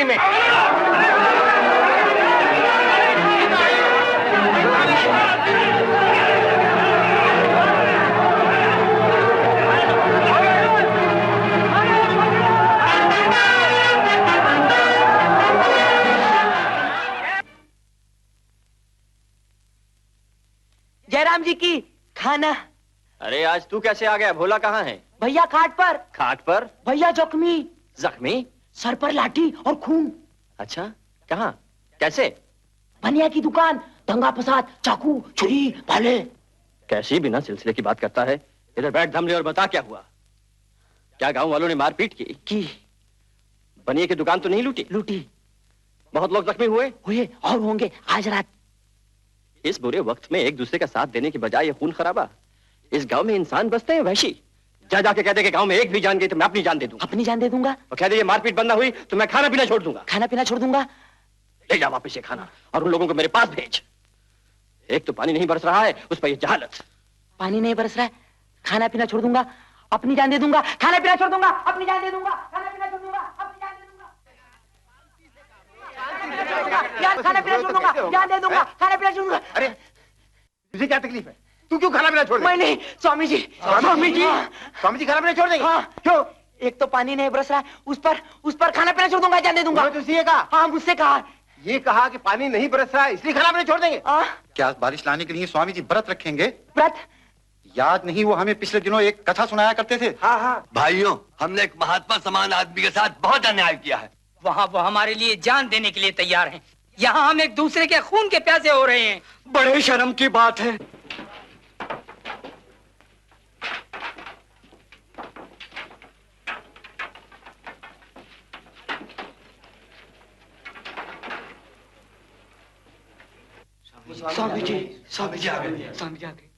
Category में। जयराम जी की खाना। अरे आज तू कैसे आ गया? भोला कहाँ है? भैया खाट पर। खाट पर? भैया जख्मी। जख्मी? सर पर लाठी और खून। अच्छा, कहाँ? कैसे? बनिया की दुकान, दंगा फसाद, चाकू, छुरी, भाले। कैसी बिना सिलसिले की बात करता है? इधर बैठ धमले और बता क्या हुआ? क्या गांव वालों ने मारपीट की? बनिया की दुकान तो नहीं लूटी? लूटी। बहुत लोग जख्मी हुए? हुए और होंगे आज रात। इस बुरे वक्त में एक दूसरे का साथ देने की बजाय ये खून खराबा। इस गांव में इंसान बसते हैं वैशी। जा जाके कह दे कि गांव में एक भी जान गई तो मैं अपनी जान दे दूंगा। अपनी जान दे दूंगा? और कह दे ये मारपीट बंद ना हुई तो मैं खाना पीना छोड़ दूंगा। खाना पीना छोड़ दूंगा? ले जा वापस ये खाना और उन लोगों को मेरे पास भेज। एक तो पानी नहीं बरस रहा है, उस पर ये जहालत। पानी नहीं बरस रहा है, खाना पीना छोड़ दूंगा, अपनी जान दे दूंगा। खाना पीना छोड़ दूंगा, अपनी जान दे दूंगा। खाना पीना छोड़ दूंगा, अपनी जान दे दूंगा। खाना पीना छोड़ दूंगा, जान दे दूंगा। खाना पीना छोड़ दूंगा। अरे तुझे क्या तकलीफ है? तू क्यों खाना पीना छोड़ दे? मैं नहीं, स्वामी जी। स्वामी जी? स्वामी जी खाना पीना छोड़ देंगे? हाँ। क्यों? एक तो पानी नहीं बरस रहा है, उस पर खाना पीना छोड़ दूंगा, जान दे दूंगा। तुझसे ये कहा? हाँ, मुझसे कहा। ये कहा कि पानी नहीं बरस रहा है इसलिए खाना पीना छोड़ देंगे? क्या बारिश लाने के लिए स्वामी जी व्रत रखेंगे? व्रत? याद नहीं, वो हमें पिछले दिनों एक कथा सुनाया करते थे। हाँ हाँ। भाइयों, हमने एक महात्मा समान आदमी के साथ बहुत अन्याय किया है। वहाँ वो हमारे लिए जान देने के लिए तैयार हैं। यहाँ हम एक दूसरे के खून के प्यासे हो रहे हैं। बड़े शर्म की बात है। स्वामी जी, स्वामी जी आ गए। स्वामी जी आ गए।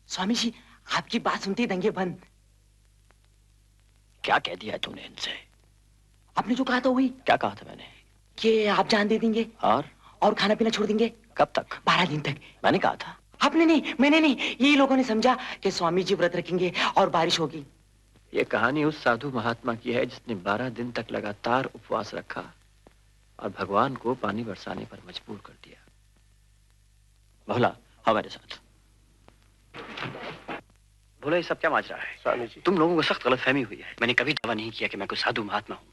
स्वामी जी, आपकी बात सुनते ही दंगे बंद। क्या कह दिया तूने इनसे? आपने जो कहा था वही। क्या कहा था मैंने? कि आप जान दे देंगे और खाना पीना छोड़ देंगे। कब तक? 12 दिन तक। मैंने कहा था। आपने नहीं, मैंने नहीं, यही लोगों ने समझा कि स्वामी जी व्रत रखेंगे और बारिश होगी। ये कहानी उस साधु महात्मा की है जिसने 12 दिन तक लगातार उपवास रखा और भगवान को पानी बरसाने पर मजबूर कर दिया। भोला, हमारे साथ। भोला, ये सब क्या माजरा है? स्वामी जी, तुम लोगों को सख्त गलतफहमी हुई है। मैंने कभी दावा नहीं किया कि मैं कोई साधु महात्मा हूँ।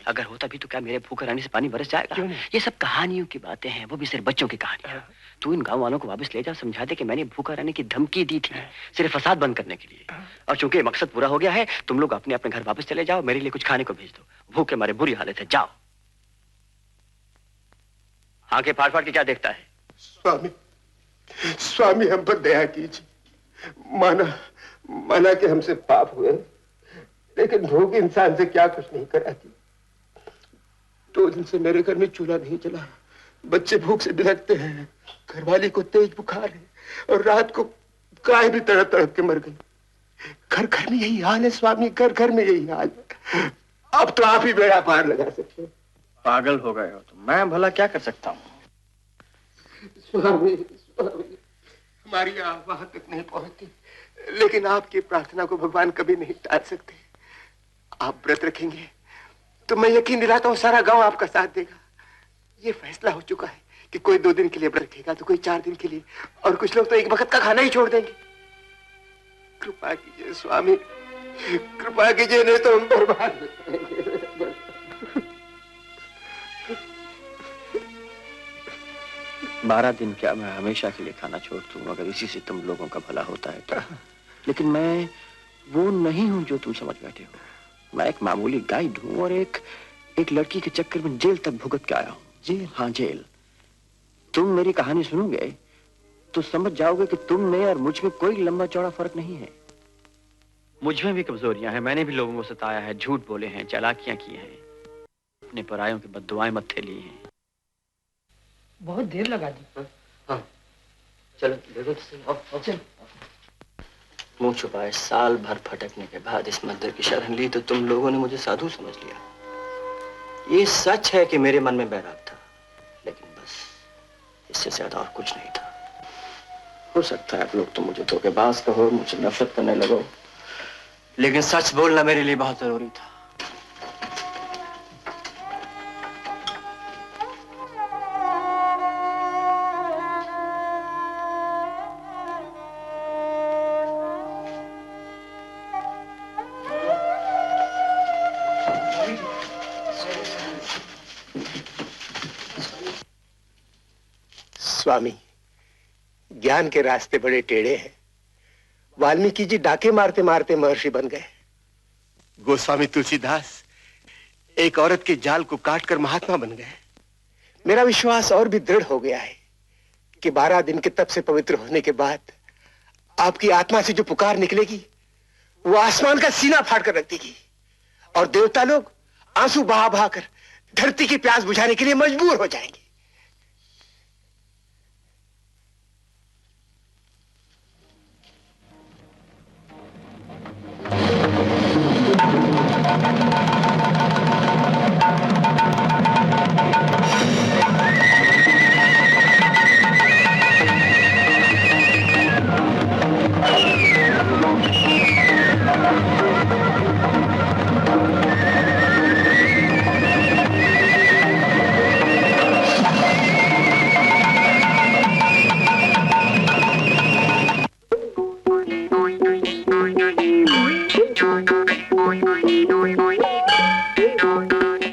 अगर होता भी तो क्या मेरे भूखे रहने से पानी बरस जाएगा? ये सब कहानियों की बातें हैं, वो भी सिर्फ बच्चों की कहानियां। तू इन गांव वालों को वापस ले जा, समझा दे कि मैंने भूखा रहने की धमकी दी थी सिर्फ फसाद बंद करने के लिए। और चूंकि मकसद पूरा हो गया है, तुम लोग अपने अपने घर वापस चले जाओ। मेरे लिए कुछ खाने को भेज दो, भूखे मारे बुरी हालत है। जाओ। आंखें फाड़ फाड़ के क्या देखता है? स्वामी, स्वामी हम पर दया कीजिए। माना कि हमसे पाप हुए, लेकिन भूख इंसान से क्या कुछ नहीं कराती। 2 दिन से मेरे घर में चूल्हा नहीं जला, बच्चे भूख से बिलखते हैं, घरवाली को तेज बुखार है और रात को गाय भी तड़प तड़प के मर गई। घर घर में यही हाल है स्वामी, घर घर में यही हाल है। अब तो आप ही बेड़ा पार लगा सकते हैं। पागल हो गए हो तो मैं भला क्या कर सकता हूँ? स्वामी, हमारी आवाज वहां तक नहीं पहुंचती, लेकिन आपकी प्रार्थना को भगवान कभी नहीं टाल सकते। आप व्रत रखेंगे तो मैं यकीन दिलाता हूँ सारा गांव आपका साथ देगा। ये फैसला हो चुका है कि कोई 2 दिन के लिए व्रत रखेगा तो कोई 4 दिन के लिए, और कुछ लोग तो एक वक्त का खाना ही छोड़ देंगे। कृपा कीजिए स्वामी, कृपा कीजिए, नहीं तो हम बर्बाद हो जाएंगे। 12 दिन क्या मैं हमेशा के लिए खाना छोड़ दूं अगर इसी से तुम लोगों का भला होता है तो। लेकिन मैं वो नहीं हूं जो तुम समझ बैठे हो। मैं एक मामूली गाइड हूं और एक लड़की के चक्कर में जेल तक भुगत के आया हूं। जेल? हाँ, जेल। तुम मेरी कहानी सुनोगे तो समझ जाओगे कि तुम में और मुझ में कोई लंबा चौड़ा फर्क नहीं है। मुझ में भी कमजोरियां हैं, मैंने भी लोगों को सताया है, झूठ बोले हैं, चालाकियां की हैं, अपने परायों की बद्दुआएं मत्थे लिए हैं। बहुत देर लगा दी। हाँ, चलो देखो तो सही। आओ, चल। मुंह छुपाए साल भर भटकने के बाद इस मंदिर की शरण ली तो तुम लोगों ने मुझे साधु समझ लिया। ये सच है कि मेरे मन में बैराग था, लेकिन बस इससे ज्यादा और कुछ नहीं था। हो सकता है आप लोग तो मुझे धोखेबाज कहो, मुझे नफरत करने लगो, लेकिन सच बोलना मेरे लिए बहुत जरूरी था। स्वामी, ज्ञान के रास्ते बड़े टेढ़े हैं। वाल्मीकि जी डाके मारते मारते महर्षि बन गए। गोस्वामी तुलसीदास एक औरत के जाल को काटकर महात्मा बन गए। मेरा विश्वास और भी दृढ़ हो गया है कि 12 दिन के तप से पवित्र होने के बाद आपकी आत्मा से जो पुकार निकलेगी वो आसमान का सीना फाड़ कर रख देगी और देवता लोग आंसू बहा बहा कर धरती की प्यास बुझाने के लिए मजबूर हो जाएंगे।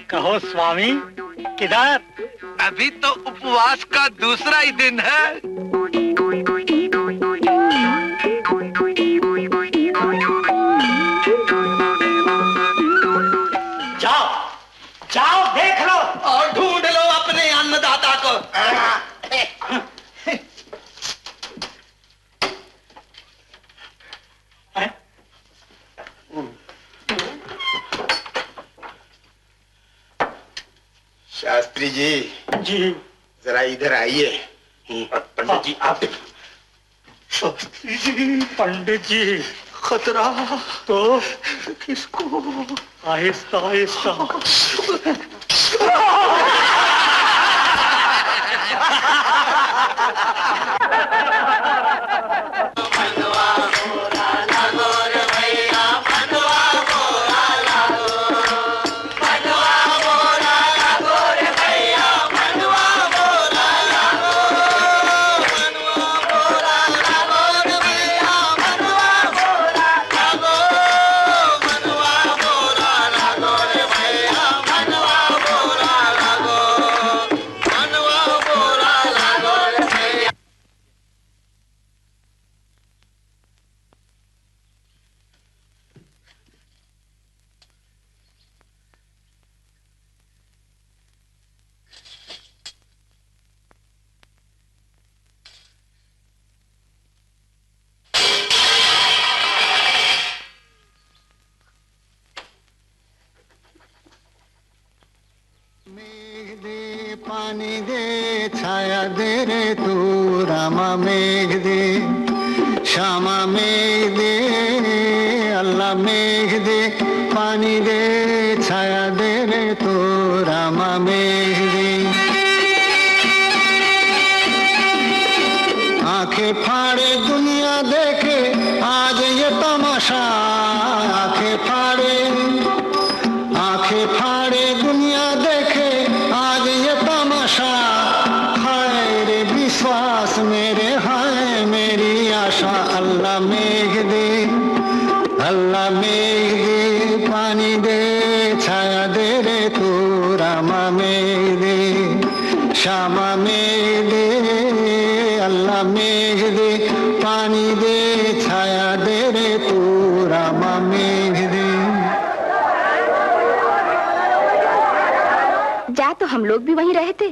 कहो स्वामी, किधर? अभी तो उपवास का दूसरा ही दिन है। जाओ जाओ, देख लो और ढूंढ लो अपने अन्नदाता को। शास्त्री जी, जी जरा इधर आइए। पंडित जी आप। शास्त्री जी, पंडित जी, खतरा तो किसको? आहिस्ता आहिस्ता। पानी दे, छाया दे रे तू, रामा मेघ दे, श्यामा मेघ दे, अल्लाह मेघ दे, पानी दे, छाया दे रे तू, रामा मेघ दे। आंखें फाड़े दुनिया देखे आज ये तमाशा, आंखें फाड़े दुनिया देखे आज ये तमाशा, हाय रे विश्वास मेरे, हाय मेरी आशा। अल्लाह मेघ दे, अल्लाह मेघ दे, पानी दे, छाया दे रे तू, रामा मेघ दे, श्यामा मेघ दे, अल्लाह मेघ दे, पानी दे, छाया दे रे तू, रामा मेघ दे। जा तो हम लोग भी वहीं रहे थे,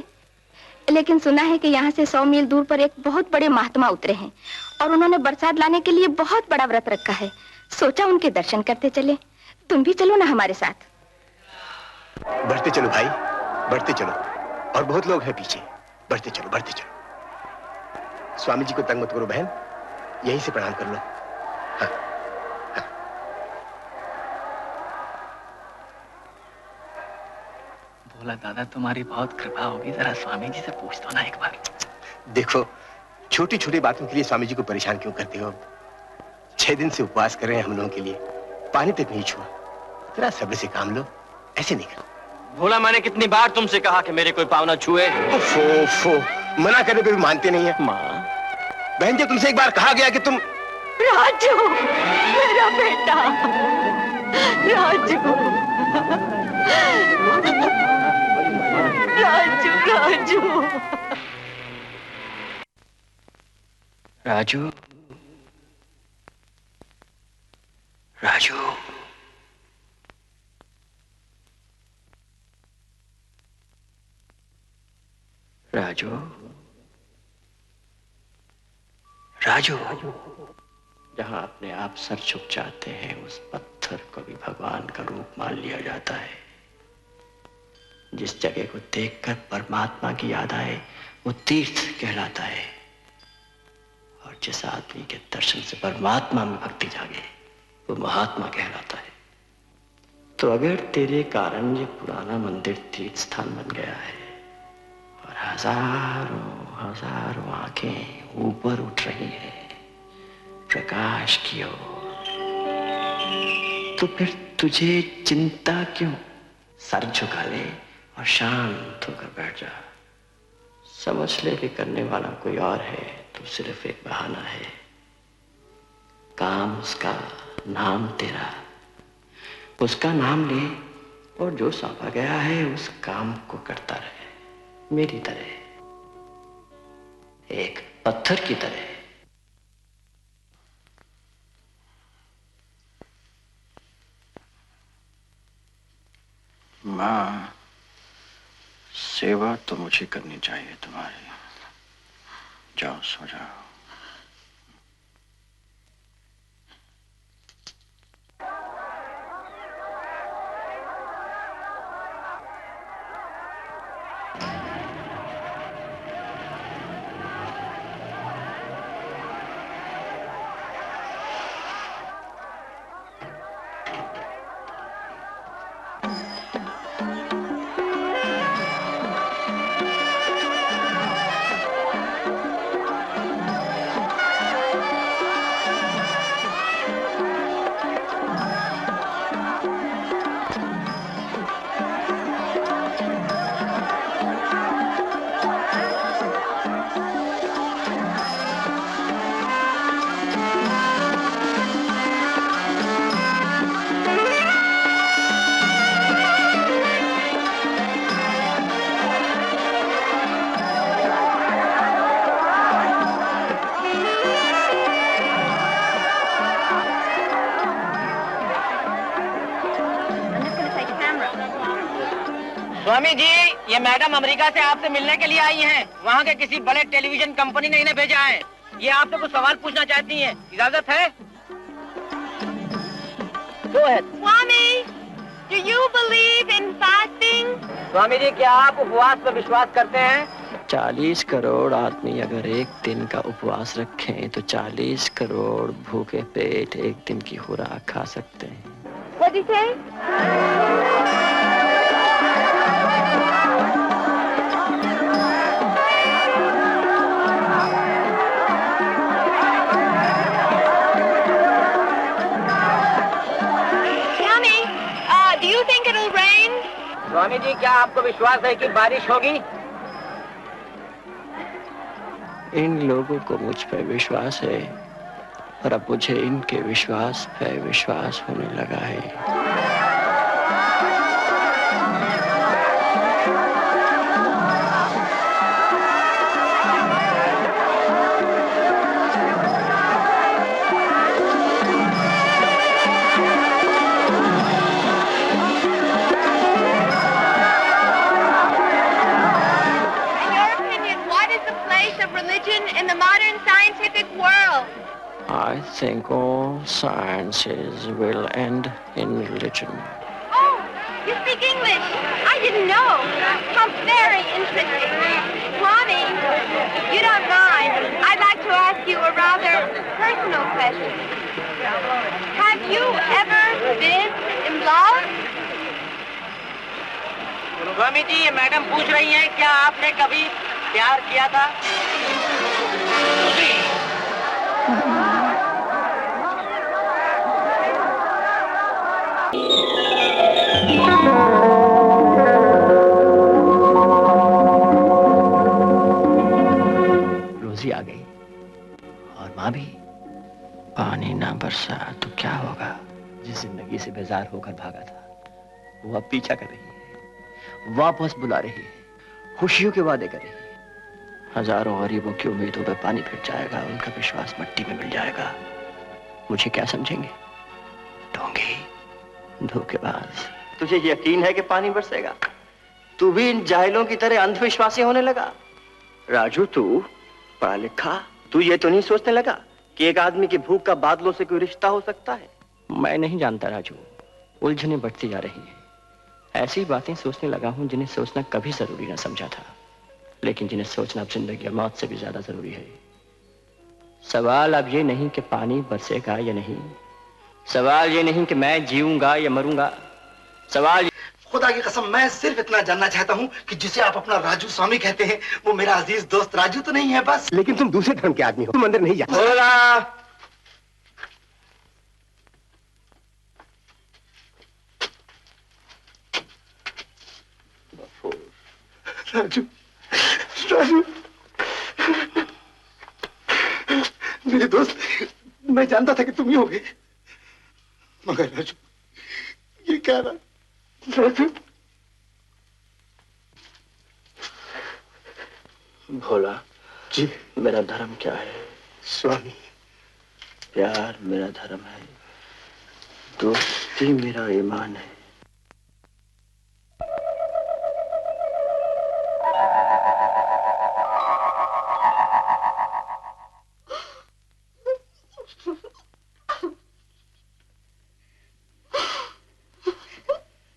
लेकिन सुना है कि यहाँ से 100 मील दूर पर एक बहुत बड़े महात्मा उतरे हैं और उन्होंने बरसात लाने के लिए बहुत बड़ा व्रत रखा है। सोचा उनके दर्शन करते चले। तुम भी चलो ना हमारे साथ। बढ़ते चलो भाई, बढ़ते चलो, और बहुत लोग हैं पीछे। बढ़ते चलो, बढ़ते चलो। स्वामी जी को तंग मत करो बहन, यहीं से प्रणाम कर लो। हाँ, हाँ। बोला दादा तुम्हारी बहुत कृपा होगी, जरा स्वामी जी से पूछ दो ना एक बार। देखो, छोटी छोटी बातों के लिए स्वामी जी को परेशान क्यों करते हो? 6 दिन से उपवास कर रहे हैं हम लोगों के लिए, पानी तक नहीं छुआ। जरा सब्र से काम लो, ऐसे नहीं करो। भोला, मैंने कितनी बार तुमसे कहा कि मेरे कोई पाँव ना छुए। ओफो, मना करने पे भी मानते नहीं है। माँ, बहन जी, तुमसे एक बार कहा गया कि तुम। राजू, मेरा बेटा, राजू, राजू, राजू। राजू, राजू, राजू, राजू। जहां अपने आप सर झुक जाते हैं उस पत्थर को भी भगवान का रूप मान लिया जाता है। जिस जगह को देखकर परमात्मा की याद आए वो तीर्थ कहलाता है, और जिस आदमी के दर्शन से परमात्मा में भक्ति जागे वो महात्मा कहलाता है। तो अगर तेरे कारण ये पुराना मंदिर तीर्थ स्थान बन गया है और हजारों हजारों आंखें ऊपर उठ रही हैं प्रकाश की ओर, तो फिर तुझे चिंता क्यों? सर झुका ले और शांत होकर बैठ जा। समझ ले कि करने वाला कोई और है, तो सिर्फ एक बहाना है। काम उसका, नाम तेरा। उसका नाम ले और जो सौंपा गया है उस काम को करता रहे, मेरी तरह, एक पत्थर की तरह। माँ, सेवा तो मुझे करनी चाहिए तुम्हारी। जाओ सो जाओ। स्वामी जी, ये मैडम अमेरिका से आपसे मिलने के लिए आई हैं। वहाँ के किसी बड़े टेलीविजन कंपनी ने इन्हें भेजा है। ये आपसे कुछ सवाल पूछना चाहती हैं। इजाजत है? Go ahead. Swami, do you believe in fasting? Swami ji, क्या आप उपवास पर विश्वास करते हैं? 40 करोड़ आदमी अगर एक दिन का उपवास रखें तो 40 करोड़ भूखे पेट एक दिन की खुराक खा सकते हैं। What did you say? Swami ji, क्या आपको विश्वास है कि बारिश होगी? इन लोगों को मुझ पर विश्वास है और अब मुझे इनके विश्वास पे विश्वास होने लगा है। I think all sciences will end in religion. Oh, you speak English. I didn't know. How very interesting. Swami, if you don't mind, I'd like to ask you a rather personal question. Have you ever been in love? Swami ji, ये madam पूछ रही हैं, क्या आपने कभी प्यार किया था? रोजी आ गई और माँ भी। पानी ना बरसा तो क्या होगा? जिस जिंदगी से बेजार होकर भागा था वो अब पीछा कर रही है, वापस बुला रही है, खुशियों के वादे कर रही है। हजारों गरीबों की उम्मीदों पर पानी फिर जाएगा, उनका विश्वास मिट्टी में मिल जाएगा। मुझे क्या समझेंगे? ढोंगी, धोखेबाज। तुझे यकीन है कि पानी बरसेगा? तू भी इन जाहिलों की तरह अंधविश्वासी होने लगा? राजू, तू पढ़ा लिखा, तू ये तो नहीं सोचने लगा कि एक आदमी की भूख का बादलों से कोई रिश्ता हो सकता है? मैं नहीं जानता राजू, उलझने बढ़ती जा रही हैं। ऐसी बातें सोचने लगा हूं जिन्हें सोचना कभी जरूरी ना समझा था, लेकिन जिन्हें सोचना अब जिंदगी और मौत से भी ज्यादा जरूरी है। सवाल अब ये नहीं कि पानी बरसेगा या नहीं, सवाल ये नहीं कि मैं जीऊंगा या मरूंगा, सवाल खुदा की कसम मैं सिर्फ इतना जानना चाहता हूँ कि जिसे आप अपना राजू स्वामी कहते हैं वो मेरा अजीज दोस्त राजू तो नहीं है बस। लेकिन तुम दूसरे धर्म के आदमी हो, तुम अंदर नहीं जा। राजू, राजू, मेरे दोस्त, मैं जानता था कि तुम ही होगे, मगर राजू ये क्या रहा? राजू, भोला जी, मेरा धर्म क्या है? स्वामी, प्यार मेरा धर्म है, दोस्ती मेरा ईमान है।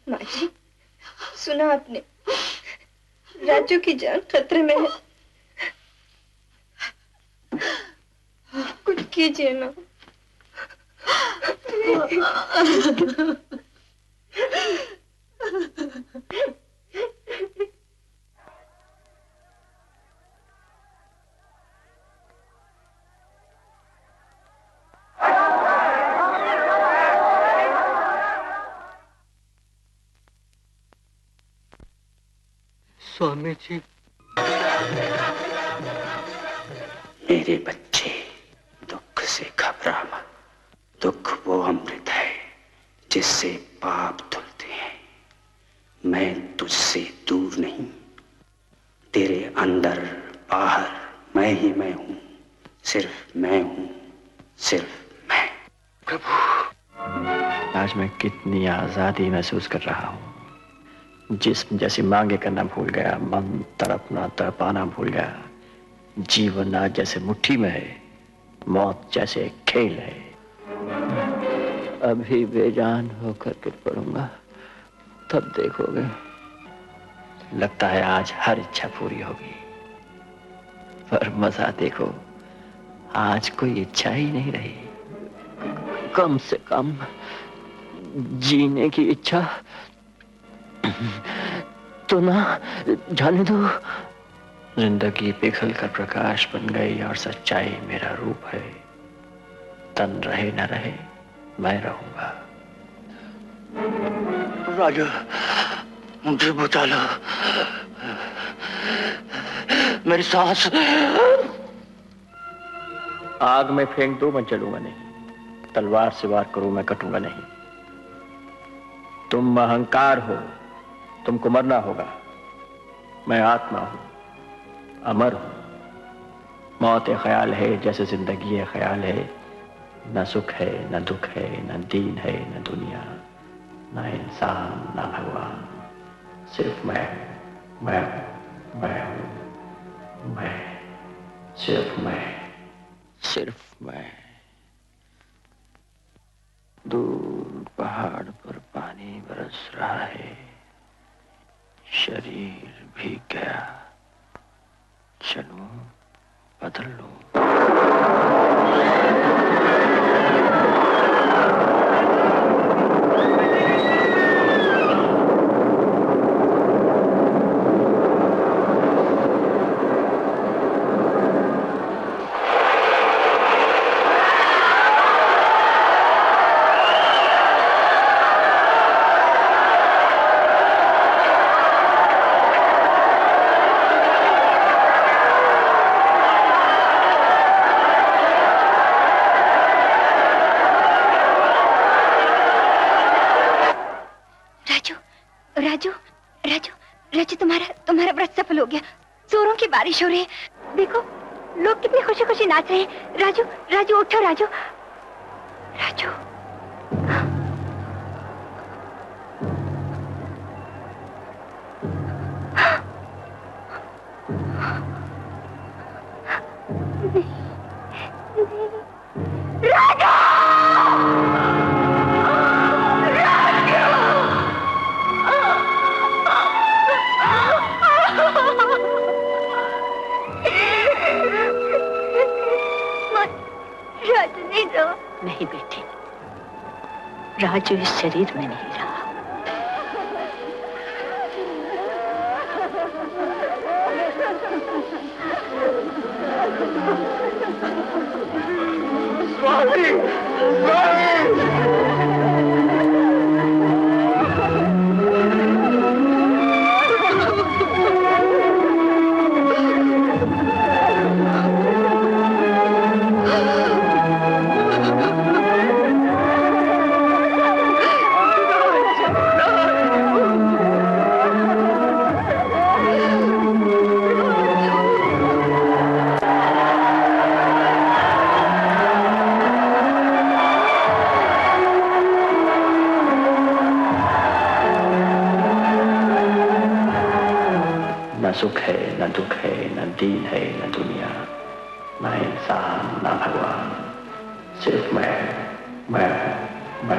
माँ जी, सुना आपने? राजू की जान खतरे में है, कुछ कीजिए ना। स्वामी जी, मेरे बच्चे, दुख से घबरा मत। दुख वो अमृत है जिससे पाप धुलते हैं। मैं तुझसे दूर नहीं, तेरे अंदर बाहर मैं ही मैं हूं, सिर्फ मैं हूं, सिर्फ मैं। प्रभु, आज मैं कितनी आजादी महसूस कर रहा हूं। जिस्म जैसी मांगे करना भूल गया, मन तड़पना तड़पाना भूल गया। जीवन आज जैसे मुट्ठी में है, मौत जैसे एक खेल है। अभी बेजान होकर गिर पड़ूंगा, तब देखोगे। लगता है आज हर इच्छा पूरी होगी, पर मजा देखो, आज कोई इच्छा ही नहीं रही। कम से कम जीने की इच्छा तो ना जाने दो। जिंदगी पिघल कर प्रकाश बन गई और सच्चाई मेरा रूप है। तन रहे न रहे, मैं रहूंगा। राजा, मुझे बचा लो, मेरी सांस। आग में फेंक दो, मैं जलूंगा नहीं। तलवार से वार करूं, मैं कटूंगा नहीं। तुम अहंकार हो, तुमको मरना होगा। मैं आत्मा हूं, अमर हूं। मौत एक ख्याल है जैसे जिंदगी एक ख्याल है। न सुख है, न दुख है, न दीन है, न दुनिया, न इंसान, न भगवान। सिर्फ मैं हूं, मैं, सिर्फ मैं, सिर्फ मैं। दूर पहाड़ पर पानी बरस रहा है, शरीर भीग गया। चलूं, बदल लूं। राजू, राजू, राजू, तुम्हारा व्रत सफल हो गया। जोरों की बारिश हो रही है। देखो लोग कितनी खुशी खुशी नाच रहे हैं। राजू राजू उठो राजू राजू। नहीं बेटी, राजू इस शरीर में नहीं रहा। स्वामी, न सुख है, न दुख है, न दीन है, न दुनिया, न इंसान, न भगवान, सिर्फ मैं हूं।